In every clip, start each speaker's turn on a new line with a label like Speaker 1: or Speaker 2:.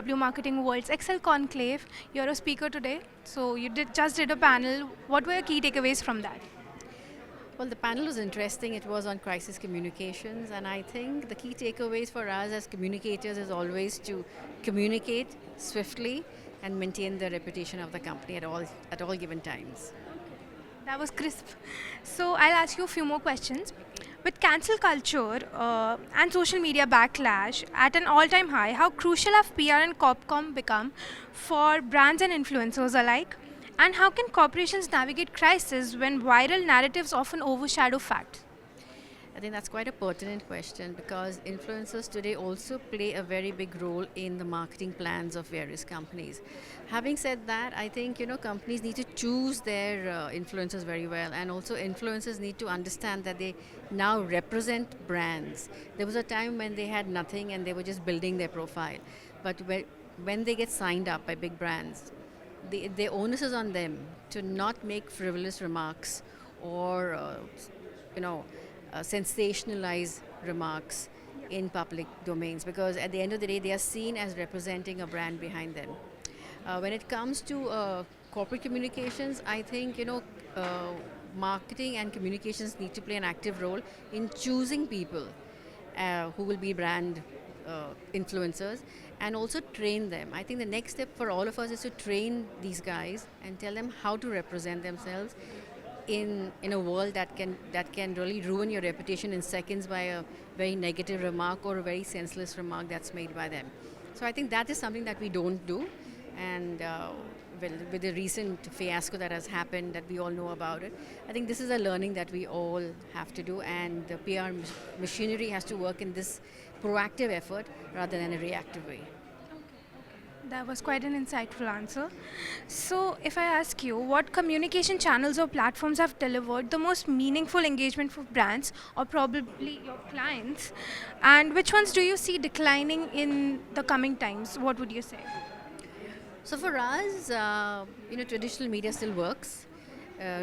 Speaker 1: W Marketing World's Excel Conclave. You're a speaker today, so you just did a panel. What were your key takeaways from that?
Speaker 2: Well, the panel was interesting. It was on crisis communications, and I think the key takeaways for us as communicators is always to communicate swiftly and maintain the reputation of the company at all given times.
Speaker 1: That was crisp. So I'll ask you a few more questions. With cancel culture and social media backlash at an all-time high, how crucial have PR and Corpcom become for brands and influencers alike? And how can corporations navigate crisis when viral narratives often overshadow facts?
Speaker 2: I think that's quite a pertinent question because influencers today also play a very big role in the marketing plans of various companies. Having said that, I think companies need to choose their influencers very well, and also influencers need to understand that they now represent brands. There was a time when they had nothing and they were just building their profile, but when they get signed up by big brands, the onus is on them to not make frivolous remarks or sensationalize remarks in public domains, because at the end of the day they are seen as representing a brand behind them. When it comes to corporate communications, I think marketing and communications need to play an active role in choosing people who will be brand influencers, and also train them. I think the next step for all of us is to train these guys and tell them how to represent themselves in a world that can really ruin your reputation in seconds by a very negative remark or a very senseless remark that's made by them. So I think that is something that we don't do, and with the recent fiasco that has happened that we all know about it, I think this is a learning that we all have to do, and the PR machinery has to work in this proactive effort rather than a reactive way.
Speaker 1: That was quite an insightful answer. So, if I ask you, what communication channels or platforms have delivered the most meaningful engagement for brands or probably your clients, and which ones do you see declining in the coming times? What would you say?
Speaker 2: So for us, traditional media still works.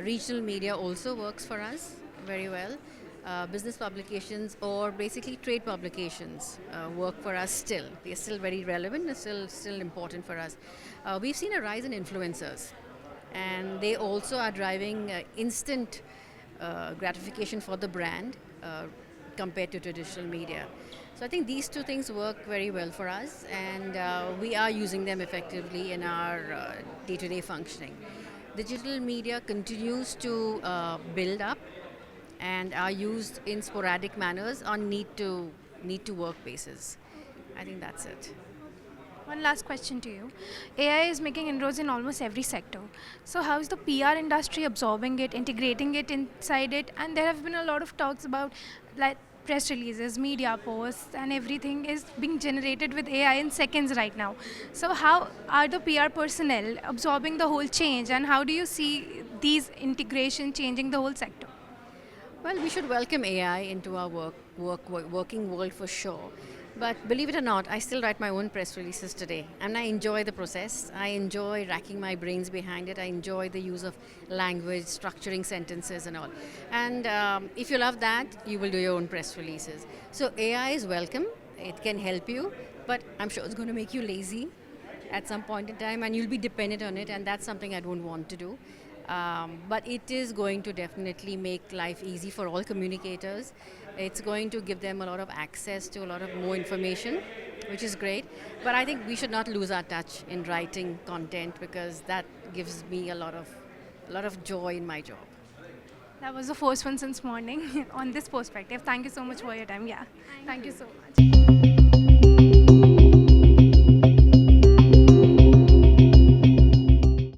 Speaker 2: Regional media also works for us very well. Business publications or basically trade publications work for us still. They're still very relevant and still important for us. We've seen a rise in influencers, and they also are driving instant gratification for the brand compared to traditional media. So I think these two things work very well for us, and we are using them effectively in our day-to-day functioning. Digital media continues to build up and are used in sporadic manners on need to work basis. I think that's it.
Speaker 1: One last question to you. AI is making inroads in almost every sector. So, how is the PR industry absorbing it, integrating it inside it? And there have been a lot of talks about like press releases, media posts, and everything is being generated with AI in seconds right now. So, how are the PR personnel absorbing the whole change, and how do you see these integration changing the whole sector?
Speaker 2: Well, we should welcome AI into our working world for sure. But believe it or not, I still write my own press releases today, and I enjoy the process. I enjoy racking my brains behind it. I enjoy the use of language, structuring sentences, and all. And if you love that, you will do your own press releases. So AI is welcome. It can help you, but I'm sure it's going to make you lazy at some point in time, and you'll be dependent on it, and that's something I don't want to do. But it is going to definitely make life easy for all communicators. It's going to give them a lot of access to a lot of more information, which is great. But I think we should not lose our touch in writing content, because that gives me a lot of joy in my job.
Speaker 1: That was the first one since morning on this perspective. Thank you so much for your time. Yeah. Thank you so much.